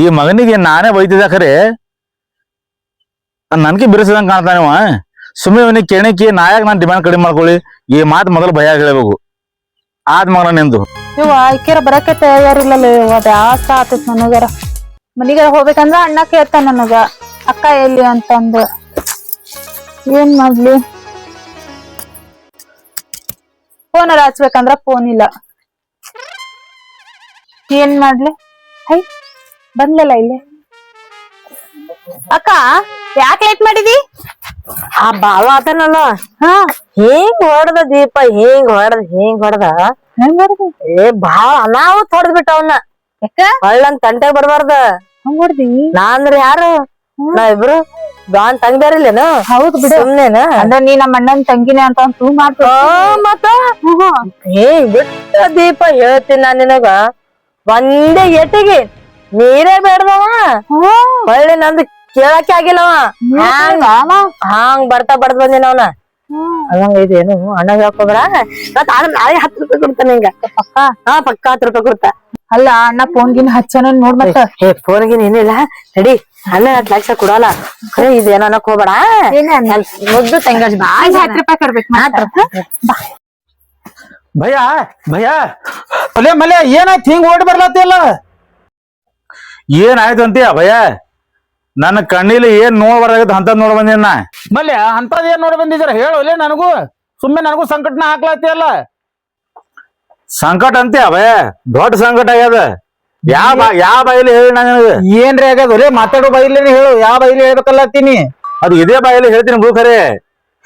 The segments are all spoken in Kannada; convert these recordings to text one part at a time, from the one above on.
ಈ ಮಗನಿಗೆ ನಾನೇ ಬೈತಿದ್ದ ಖರೆ ನನ್ಗೆ ಬಿಡಿಸಿದಂಗ ಕಾಣ್ತಾನವ. ಸುಮ್ಮನೆ ಅವನಿಗೆ ಕೇಳಕ್ಕೆ ನಾಯಾಗ ನಾನು ಡಿಮ್ಯಾಂಡ್ ಕಡಿಮೆ ಮಾಡ್ಕೊಳ್ಳಿ. ಈ ಮಾತು ಮೊದಲು ಭಯ ಹೇಳಬೇಕು. ಆದ್ ಮಗನ ನಿಂದು ಇವ ಐಕ್ಯರ ಬರಕ್ಕೆ ತಯಾರಿಲ್ಲಲ್ಲ. ಇವ ಬ್ಯಾಸ್ತ ಆತೈತ್ ನನಗರ. ಮನಿಗಾರ ಹೋಗ್ಬೇಕಂದ್ರ ಅಣ್ಣ ಕೇಳ್ತಾನ ನನಗ ಅಕ್ಕ ಎಲ್ಲಿ ಅಂತಂದು. ಏನ್ ಮಾಡ್ಲಿ? ಫೋನ್ ಹಚ್ಬೇಕಂದ್ರ ಫೋನ್ ಇಲ್ಲ. ಏನ್ ಮಾಡ್ಲಿ? ಹೈ ಬಂದ್ಲಲ್ಲ ಇಲ್ಲಿ. ಅಕ್ಕ ಯಾಕೆ ಲೇಟ್ ಮಾಡಿದಿ? ಆ ಬಾವ ಅದನಲ್ಲ ಹಾ ಹಿಂಗ್ ಹೊಡ್ದ ದೀಪ ಹಿಂಗ್ ಹೊಡ್ದ ಹೆಂಗ್ ಮಾಡಿದಿ? ಏ ಬಾಳ ಅನಾಹುತ ಹೊಡ್ದ್ ಬಿಟ್ಟ ಅವನ್ನ. ಯಾಕ ಹೊಳ್ಳಂಗ್ ತಂಟೆ ಬರ್ಬಾರ್ದ. ಹಂಗ್ ಹೊಡ್ದಿ? ನಾಂದ್ರ ಯಾರು ನಾ ಇಬ್ರು ದಾನ್ ತಂಗ್ದಾರಿಲ್ಲೇನು? ಹೌದ್ ಬಿಡು. ಸುಮ್ನೇನ ಅಂದ್ರ ನೀ ನಮ್ಮ ಅಣ್ಣನ್ ತಂಗಿನೇ ಅಂತ ತೂ ಮಾಡ್ತ ಮತ್ತ ಹಿಂಗ್ ಬಿಟ್ಟ ದೀಪ ಹೇಳ್ತೀನಿ ನಾನ್ ನಿನಗ. ಒಂದೇ ಎಟಿಗೆ ನೀರೇ ಬೇಡ್ದವ. ಹೊಳ್ಳಿ ನಂದು ಕೇಳಕ್ಕೆ ಆಗಿಲ್ಲವ. ಹಾಂಗ್ ಬರ್ತಾ ಬಡ್ದ್ ಬಂದಿನ ಅವನ. ಅದಂಗ ಇದೇನು ಅಣ್ಣಗ್ ಹೇಳ್ಕೊಬ್ರ. ಮತ್ ನಾಳೆ 10 ರೂಪಾಯಿ ಕೊಡ್ತಾನೆ ಹಿಂಗ. ಪಕ್ಕ ಹಾ ಪಕ್ಕ 10 ರೂಪಾಯಿ ಕೊಡ್ತಾ. ಅಲ್ಲ ಅಣ್ಣ ಫೋನ್ಗಿನ್ ಹಚ್ಚನ ನೋಡ್ ಮತ್ತ. ಏ ಫೋನ್ಗಿನ್ ಏನಿಲ್ಲ ನಡಿ. ಅಣ್ಣ 10 ಲಕ್ಷ ಕೊಡಲ್ಲ. ಖರೆ ಇದೇನ ಅನ್ನಕ್ ಹೋಗ್ಬೇಡ. ಮುದ್ದು ತಂಗಾಜ್ ಬಾ 10 ರೂಪಾಯಿ ಕೊಡ್ಬೇಕು ಮಾತ್ರ. ಭಯ ಭಯ ಮಲೆ ಮಲೆ ಏನಾಯ್ತು ಹಿಂಗ್ ಓಡಿ ಬರ್ಲತ್ತಿಲ್ಲ? ಏನಾಯ್ತು ಅಂತೀಯ ಭಯ? ನನ್ನ ಕಣ್ಣಿಲಿ ಏನ್ ನೋಡ್ ಬರಾಗತ್ತ ಅಂತ ನೋಡ್ ಬಂದಿನ. ಮಲ್ಯ ಅಂತದ್ ಏನ್ ನೋಡಿ ಬಂದಿದ್ದೀರ ಹೇಳೋಲೆ ನನಗೂ. ಸುಮ್ಮನೆ ನನಗೂ ಸಂಕಟನ ಹಾಕ್ಲತ್ತಿಯಲ್ಲ. ಸಂಕಟ ಅಂತೀಯ ಭಯ? ದೊಡ್ಡ ಸಂಕಟ ಆಗ್ಯದ. ಯಾವ ಬಾಯಿಲಿ ಹೇಳಿ ನನಗೆ? ಏನ್ರಿ ಆಗ್ಯದ ಒಲೆ ಮಾತಾಡೋ ಬೈಲೇನೆ ಹೇಳು. ಯಾವ ಬೈಲಿ ಹೇಳ್ಬೇಕಲ್ಲತ್ತೀನಿ? ಅದು ಇದೇ ಬಾಯಿಲಿ ಹೇಳ್ತೀನಿ ಬೂ. ಖರೆ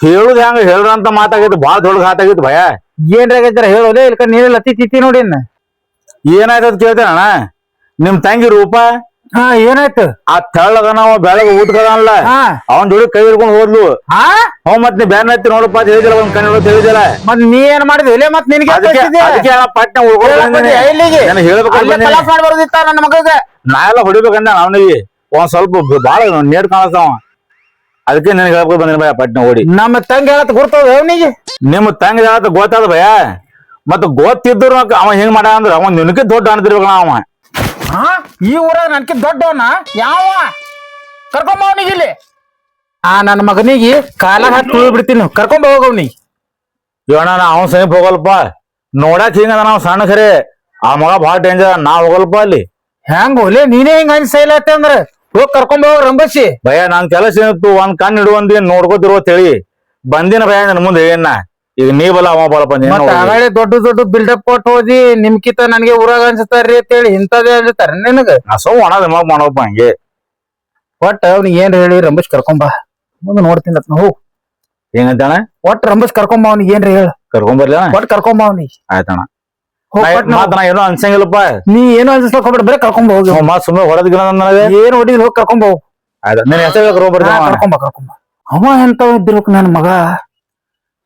ಹೇಳುದ್ ಹೆಂಗ ಹೇಳ್ರಂತ ಮಾತಾಗೈತಿ. ಬಾಳ ದೊಡ್ಡ ಘಾತಾಗೈತಿ ಭಯ. ಏನ್ರಿ ಆಗ್ಯಾರ ಹೇಳೋಲೆ. ಇಲ್ಕ ನೀನೇ ಲತ್ತಿ ತಿತ್ತಿ ನೋಡಿ. ಏನಾಯ್ತದ ಕೇಳ್ತೇನ ಅಣ್ಣ? ನಿಮ್ ತಂಗಿ ರೂಪ ಹಾ ಏನಾಯ್ತು? ಆ ತೆಳ್ಳಗ ನಾವು ಬೆಳಗ್ಗೆ ಊಟಕದಲ್ಲ ಅವನ್ ಜೋಡಿ ಕೈ ಹಿಡ್ಕೊಂಡು ಹೋದ್ಲು. ಅವ್ ಮತ್ ನೀ ಬ್ಯಾನ್ ಹತ್ತಿ ನೋಡಪ್ಪ ಅಂತ ಹೇಳಿದಿಲ್ಲ. ಒಂದ್ ಕಣ್ಣು ಹೇಳಿದಿಲ್ಲ. ಮತ್ ನೀ ಏನ್ ಮಾಡಿದ್ವಿ ಒಲೆ? ಮತ್ ನಿನ್ಗೆ ಪಟ್ನ ಮಾಡ್ಬಾರ್ದಿತ್ತ ನನ್ನ ಮಗಗ. ನಾ ಎಲ್ಲ ಹೊಡಿಬೇಕಂದ ಅವನಿಗೆ. ಒಂದ್ ಸ್ವಲ್ಪ ಬಾಳ ನೇಟ್ ಕಾಣಿಸ್ತಾವ. ಅದಕ್ಕೆ ನಿನಗೆ ಹೇಳ್ಬೇಕು ಬಂದಿನ ಭಯ. ಪಟ್ನ ಓಡಿ ನಮ್ಮ ತಂಗಿ ಹೇಳತ್ ಗುರ್ತದ ಅವನಿಗೆ. ನಿಮ್ ತಂಗಿ ಹೇಳತ್ ಗೊತ್ತಾದ ಭಯ. ಮತ್ ಗೊತ್ತಿದ್ರು ಅವ ಹೆಂಗ್ ಮಾಡ ಅಂದ್ರ ಅವ ನಿನಕ್ಕೆ ದೊಡ್ಡ ಅನ್ತಿರ್ಬೇಕ ಅವ. ಹಾ ಈ ಊರಾಗ ನನ್ಕಿ ದೊಡ್ಡವನ ಯಾವ? ಕರ್ಕೊಂಬ ಅವನಿಗೆ ಇಲ್ಲಿ. ನನ್ನ ಮಗನಿಗೆ ಕಾಲ ಹಾಕಿ ತುಳಿ ಬಿಡ್ತೀನಿ. ಕರ್ಕೊಂಡ್ ಹೋಗವ್ನಿಗೆ. ಇವಣ್ಣ ಅವನ್ ಸಮೀಪ ಹೋಗಲ್ಪ. ನೋಡಕ್ ಹಿಂಗದ ನಾವ್ ಸಣ್ಣ ಖರೆ. ಆ ಮಗ ಬಾಳ ಡೇಂಜರ್. ನಾ ಹೋಗಲ್ಪ ಅಲ್ಲಿ. ಹೆಂಗ ಒಲೆ ನೀನೇ ಹಿಂಗ ಅನ್ಸೈಲತ್ತ ಅಂದ್ರ ಹೋಗ್ ಕರ್ಕೊಂಡ್ ಹೋಗ ರಂಬಸಿ. ಭಯ ನನ್ ಕೆಲಸ ಏನಿತ್ತು ಒಂದ್ ಕಣ್ಣು ಇಡುವಂದಿ ನೋಡ್ಕೋತಿರೋ ಹೇಳಿ ಬಂದಿನ ಭಯ. ನನ್ ಮುಂದೆ ಏನ ಈಗ ನೀ ಬಲ್ಲ ಅವ ಬಲ ಬಂದಿ. ಆಗಾಳೆ ದೊಡ್ಡ ದೊಡ್ಡ ಬಿಲ್ಡಪ್ ಕೊಟ್ಟು ಹೋದಿ. ನಿಮ್ಕಿತ ನನ್ಗೆ ಊರಾಗ ಅನ್ಸತಾರ್ರಿ ಅಂತ ಹೇಳಿ ಇಂತದೇ ಅನ್ಸತಾರ ನಿನಗ. ಸೋ ಒಣ ದಿಮಾಗ್ ಮಾಡಪ್ಪ ಹಂಗೆ. ಒಟ್ಟ ಅವ್ನಿಗೆ ಏನ್ ಹೇಳಿ ರಂಬಸ್ ಕರ್ಕೊಂಬ. ಮುಂದೆ ನೋಡ್ತೀನಿ ಹೋಗ್. ಹೆಂಗಂತಾನ? ಒಟ್ಟ ರಂಬಸ್ ಕರ್ಕೊಂಬ ಅವ್ನಿಗೆ ಏನ್ರಿ ಹೇಳ. ಕರ್ಕೊಂಬರ್ಲಿ ಒಟ್ ಕರ್ಕೊಂಬ ಅವ್ನಿಗೆ. ಆಯ್ತಣ್ಣ. ಏನೋ ಅನ್ಸಂಗಿಲ್ಲಪ್ಪ. ನೀ ಏನು ಅನ್ಸಕ್ ಹೋಗ್ಬೇಡ. ಬರೀ ಕರ್ಕೊಂಡ್ ಹೋಗಿ. ಮತ್ ಸುಮ್ಮನೆ ಹೊಡೆದಿಲ್ಲ ನನಗೆ. ಏನ್ ಹೊಡಿದ್ ಹೋಗಿ ಕರ್ಕೊಂಡ್ ಹೋಗ್. ಆಯ್ತು ನಿನ್ ಹೆಸರು ಕರ್ಕೊಂಬ. ಅವ ಎಂತ ಇದ್ದಿರ್ಬೇಕು ನನ್ ಮಗ.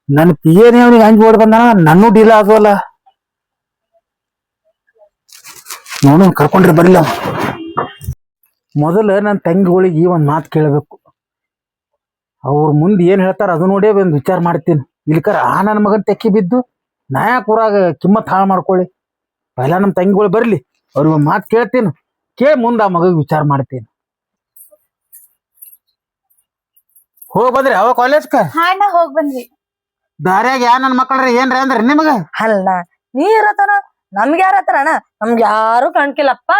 ನನ್ ಪಿಯನೇ ಅವನಿಗೆ ಹಂಜಿ ಓಡ್ ಬಂದಾನ. ನನ್ನೂ ಡೀಲ ಆದ್ವಲ್ಲ. ನೋಡು ಕರ್ಕೊಂಡ್ರಿ ಬರ್ಲಿಲ್ಲ. ಮೊದಲ ನನ್ ತಂಗಿಗಳಿಗೆ ಒಂದ್ ಮಾತು ಕೇಳಬೇಕು. ಅವ್ರ ಮುಂದೆ ಏನ್ ಹೇಳ್ತಾರ ಅದು ನೋಡೇ ಒಂದ್ ವಿಚಾರ ಮಾಡ್ತೀನಿ. ಇಲ್ಕರ ನನ್ ಮಗನ್ ತೆಕ್ಕಿ ಬಿದ್ದು ನಾ ಯಾಕೆ ಊರಾಗ ಕಿಮ್ಮತ್ ಹಾಳು ಮಾಡ್ಕೊಳ್ಳಿ. ಪೈಲ ನಮ್ ತಂಗಿಗಳು ಬರ್ಲಿ. ಅವ್ರಿಗೆ ಒಂದ್ ಮಾತು ಕೇಳ್ತೀನಿ. ಕೇಳಿ ಮುಂದ ಆ ಮಗಗ್ ವಿಚಾರ ಮಾಡ್ತೀನಿ. ಹೋಗ್ ಬಂದ್ರಿ ಅವ ಕಾಲೇಜ್ಕ? ಹೋಗ್ ಬಂದ್ವಿ. ದಾರ್ಯಾಗ ನನ್ ಮಕ್ಕಳ್ರಿ ಏನ್ರಿ ಅಂದ್ರಿ ನಿಮಗ? ಅಲ್ಲ ನೀ ಇರತನ ನಮ್ಗೆ ಯಾರ ಹತ್ರಣ? ನಮ್ಗೆ ಯಾರು ಕಾಣ್ಕಿಲ್ಲಪ್ಪ.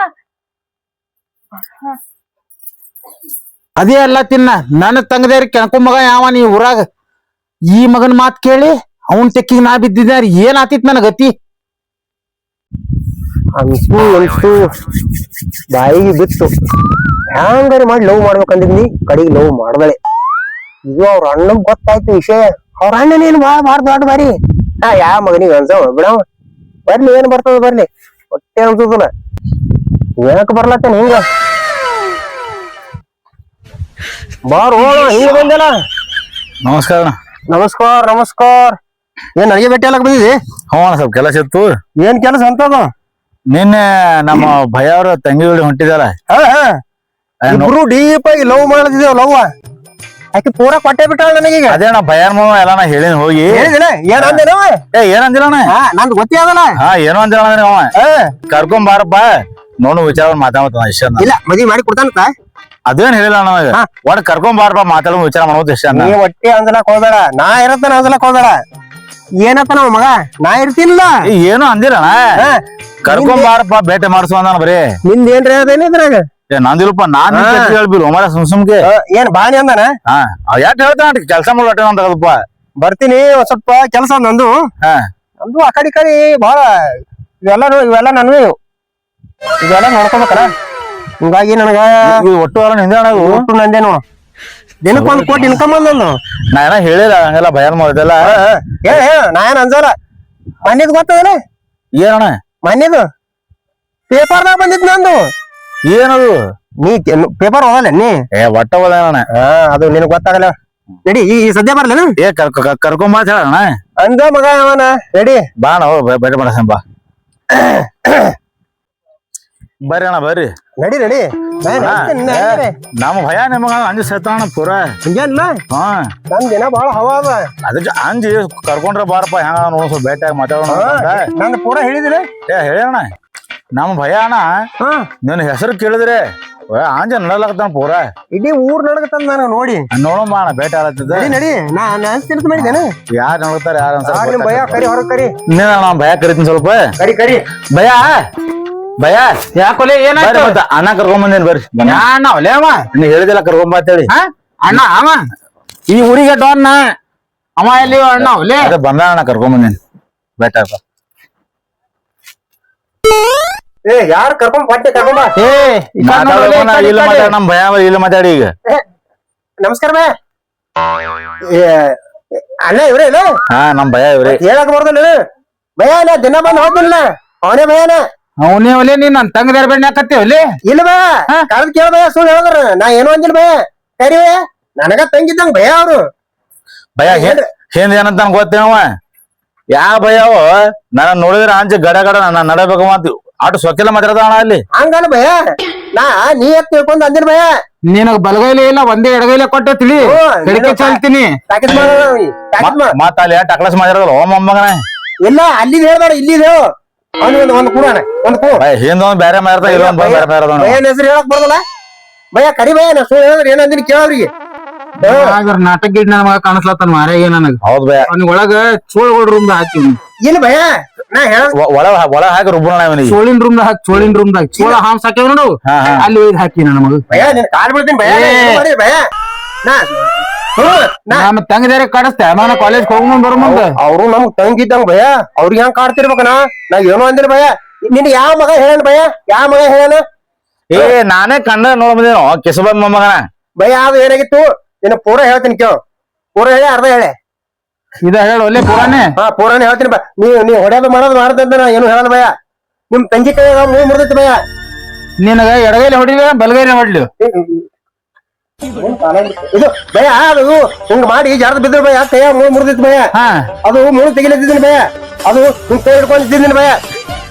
ಅದೇ ಅಲ್ಲ ತಿನ್ನ ನನ್ನ ತಂಗದೇರಿ ಕೆಣಕು ಮಗ ಯಾವ ನೀ ಊರಾಗ. ಈ ಮಗನ್ ಮಾತ್ ಕೇಳಿ ಅವನ್ ತೆಕ್ಕಿಗೆ ನಾ ಬಿದ್ದಿದ್ದಾರಿ. ಏನ್ ಆತಿತ್ ನನ್ ಗತಿ? ಅಂತೂ ಬಾಯಿಗೆ ಬಿತ್ತು. ಹ್ಯಾಂಗಾರಿ ಮಾಡಿ ಲವ್ ಮಾಡ್ಬೇಕಂದಿದ್ನಿ. ಕಡೆಗೆ ಲವ್ ಮಾಡ್ದಳೆ. ಇದು ಅವ್ರ ಅಣ್ಣಗ್ ಗೊತ್ತಾಯ್ತು ವಿಷಯ. ಅವ್ರ ಅಣ್ಣನೇನು ಬಾಳ ದೊಡ್ಡ ಬಾರಿ. ಯಾವ ಮಗನಿಗೆ ಅನ್ಸವ ಬಿಡವ. ಬರ್ಲಿ ಏನ್ ಬರ್ತದ ಬರ್ಲಿ. ಹೊಟ್ಟೆ ಅನ್ಸದಲ್ಲ. ಏನಕ್ ಬರ್ಲತ್ತೇನ ಹಿಂಗ? ಬಾರ್ ಹೋಣ ಹಿಂಗ ಬಂದಲ್ಲ. ನಮಸ್ಕಾರ. ನಮಸ್ಕಾರ ನಮಸ್ಕಾರ. ಏನ್ ಅಡಿಗೆ ಭೇಟಿ ಎಲ್ಲಕ್ ಬಂದಿದಿ? ಸ್ವಲ್ಪ ಕೆಲಸ ಇತ್ತು. ಏನ್ ಕೆಲಸ ಅಂತದ? ನಿನ್ನೆ ನಮ್ಮ ಭಯ ಅವ್ರ ತಂಗಿ ಜೋಡಿ ಹೊಂಟಿದಾರ. ಇಬ್ರು ಡೀಪ್ ಆಗಿ ಲವ್ ಮಾಡದಿದ್ದೇವ್. ಲವ್ ಆಕಿ ಪೂರಾ ಕೊಟ್ಟೆ ಬಿಟ್ಟಾಳ ನನಗೀಗ. ಅದೇ ನಾ ಭಯಾನ್ ಮಾವ ಎಲ್ಲ ನಾ ಹೇಳಿನ ಹೋಗಿ. ಏನ್ ಅಂದೇನವ? ಏನ್ ಅಂದಿಲ್ಲ ನಂದು ಗೊತ್ತೇ ಅದಲ್ಲ. ಏನೋ ಅಂದಿಲ್ಲ ಅವ. ಕರ್ಕೊಂಡ್ ಬಾರಪ್ಪ ನೋಡು ವಿಚಾರ ಮಾತಾಡ್ತಾನ ಇಷ್ಟ ಇಲ್ಲ ಮದ್ವಿ ಮಾಡಿ ಕೊಡ್ತಾನಂತ ಅದೇನ್ ಹೇಳಿಲ್ಲ ನನಗ ಒಟ್ ಕರ್ಕೊಂಡ್ ಬಾರಪ್ಪ ಮಾತಾಡೋ ವಿಚಾರ ಮಾಡೋದು ಇಷ್ಟ ನೀ ಒಟ್ಟಿ ಅಂಜಲಕ್ ಹೋಗ್ಬೇಡ ನಾ ಇರತ್ತಾನ ಅಂಜಲಕ್ ಹೋಗ್ಬೇಡ ಏನತ್ತ ನಾವ್ ಮಗ ನಾ ಇರ್ತಿಲ್ಲ ಏನು ಅಂದಿರಣ ಕರ್ಕೊಂಡ್ ಬಾರಪ್ಪ ಬೇಟೆ ಮಾಡ್ಸು ಅಂದಾನ ಬರೀ ನಿಂದ ಏನ್ರಿ ಅದೇನ ಇದ್ರಾಗ ನಂದಿಲ್ಲಪ್ಪ ನಾನ್ ಹೇಳ್ಬಿಡು ಒಮ್ಮೆ ಸುಮ್ಗೆ ಏನ್ ಬಾನಿ ಅಂದಾನ ಹಾ ಅವ್ ಯಾಕೆ ಹೇಳ್ತಾನ ಕೆಲ್ಸ ಮಾಡೋಟ ಅಂತ ತಗದಪ್ಪ ಬರ್ತೀನಿ ಒಂದ್ ಸ್ವಲ್ಪ ಕೆಲಸ ನಂದು ಹಾ ನಂದು ಆ ಕಡೆ ಬಹಳ ಇವೆಲ್ಲ ನನ್ಗೆ ಇದೆಲ್ಲ ನೋಡ್ಕೊಬೇಕಲ್ಲ ಹಿಂಗಾಗಿ ನನಗ ಒಟ್ಟು ವಾರ ನಿಂದ ಒಟ್ಟು ನಂದೇನು ದಿನಕ್ಕೊಂದ್ ಕೋಟಿ ಇನ್ಕಮ್ ಅಂದಂದು ನಾ ಏನ ಹೇಳಿಲ್ಲ ಹಂಗೆಲ್ಲ ಭಯ ಮಾಡೋದೆಲ್ಲ ನಾ ಏನ್ ಅಂಜಲ್ಲ ಮನ್ನಿದ್ ಗೊತ್ತದಲ್ಲ ಏನಣ್ಣ ಮನ್ನಿದು ಪೇಪರ್ದಾಗ ಬಂದಿದ್ ನಂದು ಏನದು ನೀ ಪೇಪರ್ ಓದಲ್ಲ ನೀ ಒಟ್ಟ ಹೋದಣ್ಣ ಅದು ನಿನಗ್ ಗೊತ್ತಾಗಲ್ಲ ರೆಡಿ ಈ ಸದ್ಯ ಬರ್ಲೇನ ಕರ್ಕೊಂಡ್ ಬಾ ಹೇಳಣ್ಣ ಅಂದ ಮಗ ಅವನ ರೆಡಿ ಬಾ ನಾವು ಬೇಟೆ ಮಾಡಸಂ ಬಾ ಬರ್ರಿ ಅಣ್ಣ ಬರ್ರಿ ನಡಿ ನಡಿ ನಮ್ಮ ಭಯ ನಿಮಗ ಅಂಜಿ ಸತ್ತಾಣ ಪೂರ ಹಿಂಗೇನಿಲ್ಲ ಹಾ ನನ್ ದಿನ ಬಾಳ ಹವಾ ಅದ ಅದಕ್ಕೆ ಅಂಜಿ ಕರ್ಕೊಂಡ್ರ ಬಾರಪ್ಪ ಹೆಂಗ ನೋಡ್ ಸ್ವಲ್ಪ ಬೇಟೆ ಮಾತಾಡೋಣ ನಂದು ಪೂರ ಹೇಳಿದಿರಿ ಹೇಳಣ್ಣ ನಮ್ಮ ಭಯ ಅಣ್ಣ ನಿನ್ನ ಹೆಸರು ಕೇಳಿದ್ರೆ ಅಂಜ ನಡಲಾಕತ್ತಾನ ಪೂರ ಇಡೀ ಊರ್ ನಡಗತ್ತಂದ ನಾನು ನೋಡಿ ನೋಡಮ್ಮ ಅಣ್ಣ ಬೇಟೆ ಆಗತ್ತಿದ್ದ ನಡಿ ನಡಿ ನಾ ತಿರ್ತು ಮಾಡಿದ್ದೇನೆ ಯಾರು ನಡಗ್ತಾರ ಯಾರು ನಿಮ್ ಭಯ ಕರಿ ಹೊರಗ್ ಕರಿ ನಾನು ಭಯ ಕರಿತೀನಿ ಸ್ವಲ್ಪ ಕರಿ ಕರಿ ಭಯ ಭಯ ಯಾಕೊಲೆ ಏನಾಯ್ತು ಅಣ್ಣ ಕರ್ಕೊಂಡ್ ಬಂದೇನ್ ಬರ್ರಿ ಅಣ್ಣ ಒಲೆ ಅವ ನೀ ಹೇಳಿದಿಲ್ಲ ಕರ್ಕೊಂಡ್ ಬಾ ಅಂತೇಳಿ ಅಣ್ಣ ಅವ ಈ ಊರಿಗೆ ಡೋನ್ನ ಅವ ಎಲ್ಲಿ ಅಣ್ಣ ಒಲೆ ಅದೇ ಬಂದ ಅಣ್ಣ ಕರ್ಕೊಂಡ್ ಬಂದೇನ್ ಬೇಟ ಏ ಯಾರು ಕರ್ಕೊಂಡ್ ಬಟ್ಟೆ ಕರ್ಕೊಂಡ್ ಬಾ ಇಲ್ಲ ಮಾತಾಡ ನಮ್ ಭಯ ಇಲ್ಲ ಮಾತಾಡಿ ಈಗ ನಮಸ್ಕಾರ ಬೇ ಅಣ್ಣ ಇವ್ರೇ ಇಲ್ಲ ಹಾ ನಮ್ ಭಯ ಇವ್ರಿ ಹೇಳಕ್ ಬರ್ದಲ್ಲ ಭಯ ನಾ ದಿನ ಬಂದ್ ಹೋಗ್ತಿಲ್ಲ ಅವನೇ ಭಯನ ಅವನೇ ಒಲೆ ನೀನ್ ನನ್ ತಂಗದಾರ ಬೆಣ್ಣೆ ಹಾಕತ್ತಿ ಒಲೆ ಇಲ್ಲ ಭಯ ಕಳ್ದ್ ಕೇಳ ಭಯ ಸುಳ್ಳು ಹೇಳಿದ್ರ ನಾ ಏನೋ ಅಂದಿಲ್ಲ ಭಯ ಕರಿ ಭಯ ನನಗ ತಂಗಿದ್ದಂಗ ಭಯ ಅವ್ರು ಭಯ ಹಿಂದ್ ಏನಂತ ಗೊತ್ತೇವ ಯಾವ ಭಯವು ನನ್ನ ನೋಡಿದ್ರೆ ಅಂಜ ಗಡ ಗಡ ನಾನು ನಡಬೇಕು ಅಂತ ಆಟು ಸೊಕ್ಕೆಲ್ಲ ಮಾತಾಡ್ತಾವ ಅಲ್ಲಿ ಹಂಗಲ್ಲ ಭಯ ನಾ ನೀ ಎತ್ ತಿಳ್ಕೊಂಡ್ ಅಂದಿನ ಭಯ ನಿನಗ ಬಲಗೈಲೆ ಇಲ್ಲ ಒಂದೇ ಎಡಗೈಲೆ ಕೊಟ್ಟೆ ತಿಳಿ ಕಡಿಕೆ ಚಲ್ತೀನಿ ಪ್ಯಾಕೆಟ್ ಮತ್ತ ಅಲ್ಲಿ ಟಕ್ಲಸ್ ಮಾಡಿರೋದಲ್ಲ ಓ ಮೊಮ್ಮಗನ ಇಲ್ಲ ಅಲ್ಲಿ ಹೇಳ್ಬೇಡ ಇಲ್ಲಿ ಹೇಳು ಅವ್ನಿಗೆ ಒಂದ್ ಕೂಡಣ ಒಂದ್ ಕೂ ಹಿಂದ ಒಂದ್ ಬೇರೆ ಮಾರ್ದ ಇಲ್ಲ ಒಂದ್ ಬೇರೆ ಮಾರ್ದ ಭಯನ ಹೆಸರು ಹೇಳಕ್ ಬರೋದಲ್ಲ ಭಯ ಕರಿ ಭಯ ನಾ ಸುಳ್ಳು ಹೇಳಿದ್ರೆ ಏನಂದಿನಿ ಕೇಳವ್ರಿಗೆ ನಾಟಕ ಗಿಡ್ ನನ್ನ ಮಗ ಕಾಣಿಸ್ಲತ್ತಾನ ಮಾರ್ಯಾಗ ನನಗ ಹೌದ್ ಭಯ ಅವ್ನಿಗೆ ಒಳಗ ಚೋಳಗೋಡ್ ರೂಮ್ ಹಾಕಿ ಇಲ್ಲ ಭಯ ನಾ ಹೇಳ ಒಳ ಹಾಕಿ ರುಬ್ಬಣ ಅವನಿಗೆ ಚೋಳಿನ ರೂಮ್ ಹಾಕಿ ಚೋಳಿನ ರೂಮ್ ಚೋಳ ಹಾಂಸ್ ಹಾಕ್ಯಾವ ನೋಡು ಅಲ್ಲಿ ಒಯ್ದು ಹಾಕಿ ನನ್ನ ಮಗ ಭಯ ನಿನ್ ಕಾಲ್ ಬಿಡ್ತೀನಿ ಭಯ ಮಾಡಿ ಭಯ ನಾ ನಮ್ಮ ತಂಗದಾರ ಕಾಡಿಸ್ತೆ ನಾನು ಕಾಲೇಜ್ ಹೋಗ್ಕೊಂಡ್ ಬರೋ ಮುಂದೆ ಅವ್ರು ನಮ್ಗ್ ತಂಗಿದ್ದಂಗ ಭಯ ಅವ್ರಿಗೆ ಹೆಂಗ್ ಕಾಡ್ತಿರ್ಬೇಕನ ನಾ ಏನೋ ಅಂದಿನ ಭಯ ನಿನ್ ಯಾವ ಮಗ ಹೇಳನ ಭಯ ಯಾವ ಮಗ ಹೇಳನ ನಾನೇ ಕಂಡ ನೋಡ್ ಬಂದೇನೋ ಕೆಸಬ ಮೊಮ್ಮಗನ ಭಯ ಅದು ಏನಾಗಿತ್ತು ನಿನ್ನ ಪೂರ ಹೇಳ್ತೀನಿ ಕೇಳು ಪೂರ ಹೇಳಿ ಅರ್ಧ ಹೇಳೆ ಇದ ಹೇಳು ಒಳ್ಳೆ ಪುರಾನೆ ಪೂರಾನೇ ಹೇಳ್ತೀನಿ ಬಾ ನೀವ್ ಹೊಡೆಯೋದು ಮಾಡೋದು ಮಾಡದಂತ ನಾ ಏನು ಹೇಳಲ್ಲ ಭಯ ನಿಮ್ ತಂಗಿ ಕೈ ಮೂವ್ ಮುರಿದೈತಿ ಭಯ ನಿನಗ ಎಡಗೈಲಿ ಹೊಡಿಲ ಬಲಗೈಲಿ ಹೊಡ್ಲಿ ಇದು ಭಯ ಅದು ಹಿಂಗ್ ಮಾಡಿ ಜಾರದ ಬಿದ್ರು ಭಯ ಕೈಯ ಮೂವ್ ಮುರಿದೈತಿ ಭಯ ಅದು ಮೂಳು ತೆಗಿಲತ್ತಿದ್ದೀನಿ ಭಯ ಅದು ಹಿಂಗ್ ಕೈ ಹಿಡ್ಕೊಂಡಿದ್ದೀನಿ ಭಯ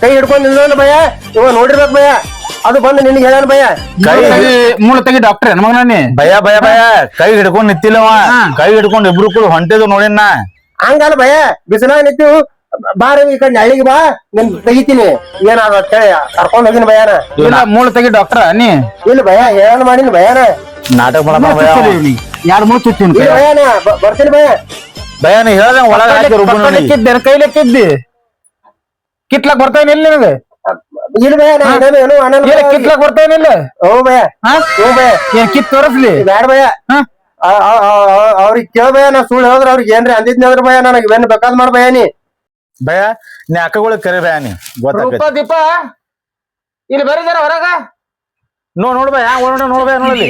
ಕೈ ಹಿಡ್ಕೊಂಡ್ ನಿಲ್ಲ ಭಯ ಇವ ನೋಡಿರ್ಬೇಕು ಭಯ ಅದು ಬಂದು ನಿನ್ಗೆ ಹೇಳ ಭಯ ಮೂಳ ತೆಗಿ ಡಾಕ್ಟರ್ ನಮಗನೇ ಭಯ ಭಯ ಭಯ ಕೈ ಹಿಡ್ಕೊಂಡ್ ನಿಂತಿಲ್ಲವ ಕೈ ಹಿಡ್ಕೊಂಡ್ ಇಬ್ರು ಕೂಡ ಹೊಂಟಿದ್ ನೋಡಿನ ಹಂಗಲ್ಲ ಭಯ ಬಿಸಿಲಾಗ ನಿಂತು ಬಾರ ಈ ಕಡೆ ಹಳ್ಳಿಗೆ ಬಾ ನಿನ್ ತೆಗಿತೀನಿ ಏನಾದ ಕರ್ಕೊಂಡ್ ಹೋಗಿನ ಭಯನ ಇಲ್ಲ ಮೂಳ ತೆಗಿ ಡಾಕ್ಟರ್ ನೀ ಇಲ್ಲ ಭಯ ಹೇಳ ಮಾಡಿನ ಭಯನ ನಾಟಕ ಮಾಡತಾನ ಭಯ ಯಾರು ಮೂಳ ಚುತ್ತೀನಿ ಇಲ್ಲ ಭಯನ ಬರ್ತೀನಿ ಭಯ ಭಯ ನೀ ಹೇಳ್ದಂಗ ಒಳಗ ಹಾಕಿ ರುಬ್ಬ ಕೈಲೆಕ್ಕಿದ್ದಿ ಕಿತ್ಲಕ್ ಬರ್ತಾವ ಇಲ್ಲ ನಿನಗ ಇಲ್ಲ ಭಯ ಏನು ಅಣ್ಣ ಕಿತ್ಲಕ್ ಬರ್ತಾವನಿಲ್ಲ ಹ್ಞೂ ಭಯ ಹ್ಞೂ ಭಯ ಏನ್ ಕಿತ್ ತೋರಿಸ್ಲಿ ಬ್ಯಾಡ ಭಯ ಅವ್ರಿಗೆ ಕೇಳ ಭಯ ನಾ ಸುಳ್ಳು ಹೇಳಿದ್ರ ಅವ್ರಿಗೆ ಏನ್ರಿ ಅಂದಿದ್ನಿ ಅಂದ್ರ ಭಯ ನನಗೆ ಇವೇನ್ ಬೇಕಾದ್ ಮಾಡ ಭಯ ನೀ ಭಯ ನೀ ಅಕ್ಕಗಳಿಗೆ ಕರಿ ಭಯ ನೀ ಗೊತ್ತಾಗ ದೀಪ ಇಲ್ಲಿ ಬರೀದಾರ ಹೊರಗ ನೋಡ್ ಭಯ ನೋಡ್ಬೇ ನೋಡ್ಲಿ